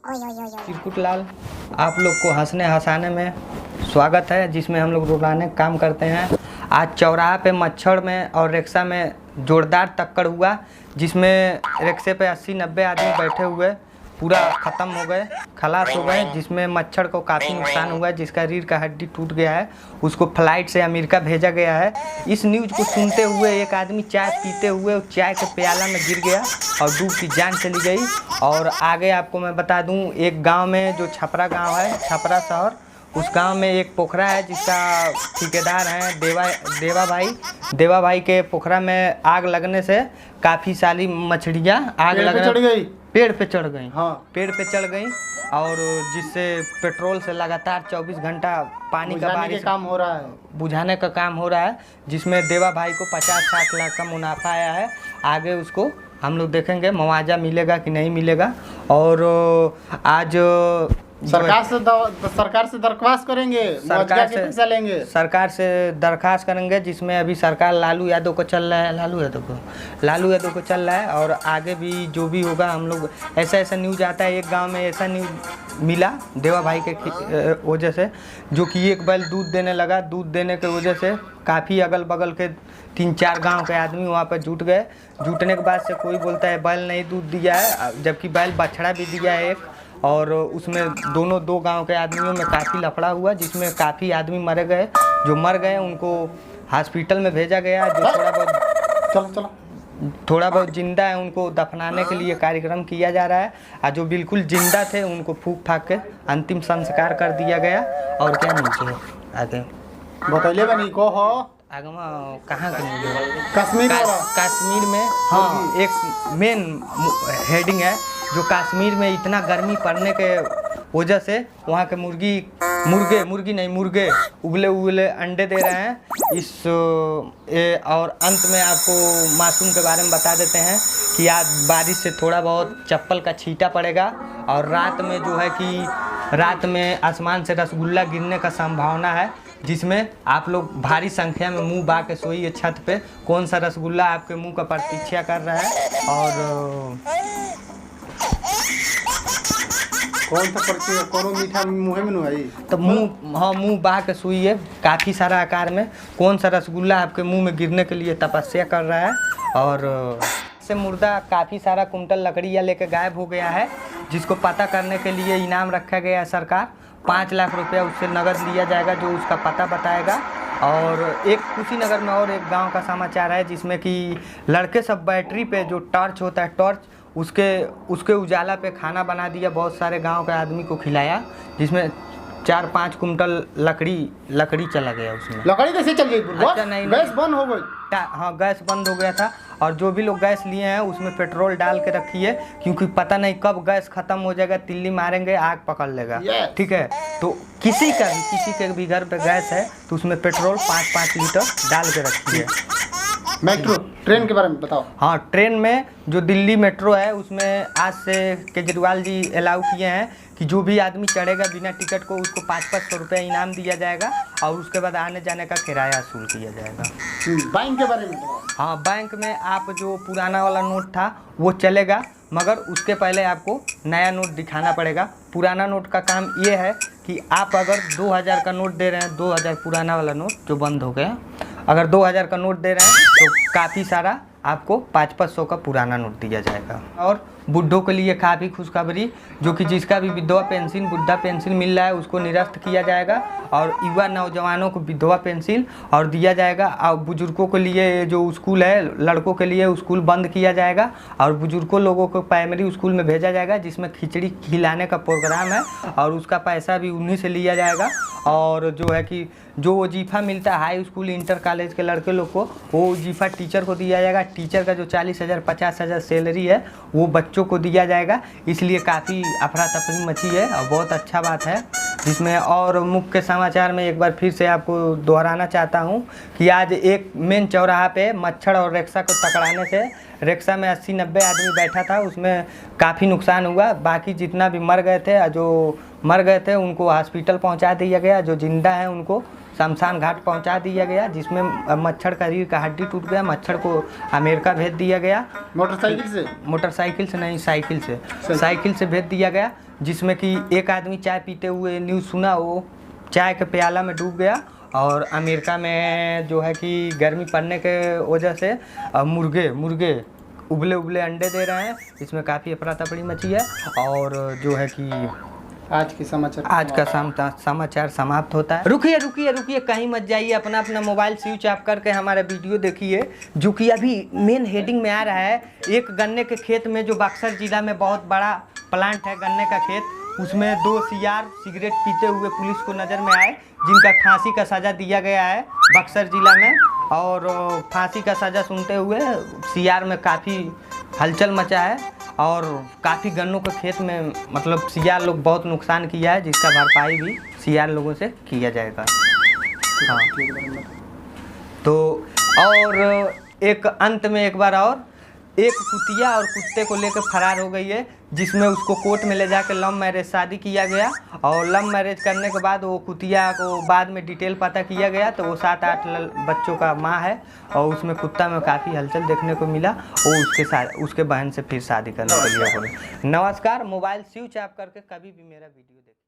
चिरकुट लाल आप लोग को हंसने हंसाने में स्वागत है, जिसमें हम लोग रोजाना काम करते हैं। आज चौराहा पे मच्छर में और रिक्शा में जोरदार टक्कर हुआ, जिसमें रिक्शे पे 80-90 आदमी बैठे हुए पूरा ख़त्म हो गए, खलास हो गए, जिसमें मच्छर को काफ़ी नुकसान हुआ है, जिसका रीढ़ का हड्डी टूट गया है। उसको फ्लाइट से अमेरिका भेजा गया है। इस न्यूज़ को सुनते हुए एक आदमी चाय पीते हुए चाय के प्याला में गिर गया और डूब की जान चली गई। और आगे आपको मैं बता दूं, एक गांव में जो छपरा गांव है, छपरा शहर, उस गांव में एक पोखरा है जिसका ठेकेदार हैं देवा भाई के पोखरा में आग लगने से काफ़ी सारी मछलियाँ आग लगने पेड़ पे चढ़ गई। हाँ, पेड़ पे चढ़ गई, और जिससे पेट्रोल से लगातार 24 घंटा पानी का बारिश काम हो रहा है, बुझाने का काम हो रहा है, जिसमें देवा भाई को 50-60 लाख का मुनाफा आया है। आगे उसको हम लोग देखेंगे मुआवजा मिलेगा कि नहीं मिलेगा। और आज सरकार से दरख्वास्त करेंगे, सरकार से पैसा लेंगे, सरकार से दरख्वास्त करेंगे, जिसमें अभी सरकार लालू यादव को चल रहा है, लालू यादव को चल रहा है। और आगे भी जो भी होगा, हम लोग ऐसा न्यूज़ आता है। एक गांव में ऐसा न्यूज़ मिला देवा भाई के वजह से, जो कि एक बैल दूध देने लगा। दूध देने की वजह से काफ़ी अगल बगल के 3-4 गांव के आदमी वहाँ पर जुट गए। जुटने के बाद से कोई बोलता है बैल नहीं दूध दिया है, जबकि बैल बछड़ा भी दिया है एक। और उसमें दो गांव के आदमियों में काफ़ी लफड़ा हुआ, जिसमें काफ़ी आदमी मर गए। जो मर गए उनको हॉस्पिटल में भेजा गया। जो थोड़ा बहुत जिंदा है उनको दफनाने के लिए कार्यक्रम किया जा रहा है, और जो बिल्कुल जिंदा थे उनको फूंक फाक के अंतिम संस्कार कर दिया गया। और क्या नीचे है आगे बतैले बनी को हो आगे कहाँ कश्मीर में। हाँ, एक मेन हेडिंग है जो कश्मीर में इतना गर्मी पड़ने के वजह से वहाँ के मुर्गे उबले अंडे दे रहे हैं। और अंत में आपको मासूम के बारे में बता देते हैं कि आज बारिश से थोड़ा बहुत चप्पल का छींटा पड़ेगा। और रात में जो है कि रात में आसमान से रसगुल्ला गिरने का संभावना है, जिसमें आप लोग भारी संख्या में मुंह बा के सोइए छत पे। कौन सा रसगुल्ला आपके मुंह का प्रतीक्षा कर रहा है, और कौन मीठा मुँह में नहीं, तो मुंह बहा के सोइए काफ़ी सारा आकार में। कौन सा रसगुल्ला आपके मुंह में गिरने के लिए तपस्या कर रहा है। और से मुर्दा काफ़ी सारा कुंटल लकड़ियाँ लेके गायब हो गया है, जिसको पता करने के लिए इनाम रखा गया है। सरकार 5 लाख रुपया उससे नगद लिया जाएगा, जो उसका पता बताएगा। और एक कुशीनगर में और एक गांव का समाचार है, जिसमें कि लड़के सब बैटरी पे जो टॉर्च होता है, टॉर्च उसके उजाला पे खाना बना दिया, बहुत सारे गांव के आदमी को खिलाया, जिसमें 4-5 कुंटल लकड़ी चला गया। उसमें लकड़ी कैसे चल गई? अच्छा, नहीं, गैस बंद हो गई। हाँ, गैस बंद हो गया था। और जो भी लोग गैस लिए हैं उसमें पेट्रोल डाल के रखिए, क्योंकि पता नहीं कब गैस खत्म हो जाएगा, तिल्ली मारेंगे, आग पकड़ लेगा। ठीक है, तो किसी के भी घर पे गैस है तो उसमें पेट्रोल 5-5 लीटर डाल के रखिए। मेट्रो ट्रेन के बारे में बताओ। हाँ, ट्रेन में जो दिल्ली मेट्रो है, उसमें आज से केजरीवाल जी अलाउ किए हैं कि जो भी आदमी चढ़ेगा बिना टिकट को, उसको 500 रुपये इनाम दिया जाएगा, और उसके बाद आने जाने का किराया वसूल किया जाएगा। बैंक के बारे में बताओ। हाँ, बैंक में आप जो पुराना वाला नोट था वो चलेगा, मगर उसके पहले आपको नया नोट दिखाना पड़ेगा। पुराना नोट का काम ये है कि आप अगर 2000 का नोट दे रहे हैं, 2000 पुराना वाला नोट जो बंद हो गया, अगर 2000 का नोट दे रहे हैं तो काफ़ी सारा आपको 500 का पुराना नोट दिया जाएगा। और बुढ़ों के लिए काफ़ी खुशखबरी, जो कि जिसका भी विधवा पेंशन, बुढ़ा पेंशन मिल रहा है, उसको निरस्त किया जाएगा। और युवा नौजवानों को विधवा पेंशन और दिया जाएगा। और बुजुर्गों के लिए जो स्कूल है, लड़कों के लिए स्कूल बंद किया जाएगा, और बुजुर्गों लोगों को प्राइमरी स्कूल में भेजा जाएगा, जिसमें खिचड़ी खिलाने का प्रोग्राम है, और उसका पैसा भी उन्हीं से लिया जाएगा। और जो है कि जो वजीफ़ा मिलता है हाई स्कूल इंटर कॉलेज के लड़के लोग को, वो वजीफ़ा टीचर को दिया जाएगा। टीचर का जो 40,000 50,000 सैलरी है वो बच्चों को दिया जाएगा। इसलिए काफ़ी अफरा तफरी मची है, और बहुत अच्छा बात है। जिसमें और मुख्य समाचार में एक बार फिर से आपको दोहराना चाहता हूं कि आज एक मेन चौराहा पे मच्छर और रिक्शा को टकराने से रिक्शा में 80-90 आदमी बैठा था, उसमें काफ़ी नुकसान हुआ। बाकी जितना भी मर गए थे, जो मर गए थे उनको हॉस्पिटल पहुंचा दिया गया। जो जिंदा हैं उनको शमशान घाट पहुंचा दिया गया, जिसमें मच्छर का रीढ़ का हड्डी टूट गया। मच्छर को अमेरिका भेज दिया गया। मोटरसाइकिल से नहीं, साइकिल से भेज दिया गया, जिसमें कि एक आदमी चाय पीते हुए न्यूज़ सुना, वो चाय के प्याला में डूब गया। और अमेरिका में जो है कि गर्मी पड़ने के वजह से मुर्गे उबले अंडे दे रहे हैं। इसमें काफ़ी अफरा तफरी मची है। और जो है कि आज का समाचार समाप्त होता है। रुकिए, कहीं मत जाइए, अपना मोबाइल स्विच ऑफ करके हमारा वीडियो देखिए, जो कि अभी मेन हेडिंग में आ रहा है। एक गन्ने के खेत में, जो बक्सर जिला में बहुत बड़ा प्लांट है गन्ने का खेत, उसमें 2 सियार सिगरेट पीते हुए पुलिस को नज़र में आए, जिनका फांसी का सज़ा दिया गया है बक्सर जिला में। और फांसी का सज़ा सुनते हुए सियार में काफ़ी हलचल मचा है। और काफ़ी गन्नों के खेत में मतलब सियार लोग बहुत नुकसान किया है, जिसका भरपाई भी सियार लोगों से किया जाएगा। हाँ, तो और एक अंत में एक बार और, एक कुतिया और कुत्ते को लेकर फरार हो गई है, जिसमें उसको कोर्ट में ले जाकर लव मैरिज शादी किया गया। और लव मैरिज करने के बाद वो कुतिया को बाद में डिटेल पता किया गया, तो वो 7-8 बच्चों का माँ है। और उसमें कुत्ता में काफ़ी हलचल देखने को मिला। वो उसके बहन से फिर शादी करने के लिए बोले। नमस्कार, मोबाइल स्विच ऑफ करके कभी भी मेरा वीडियो देखें।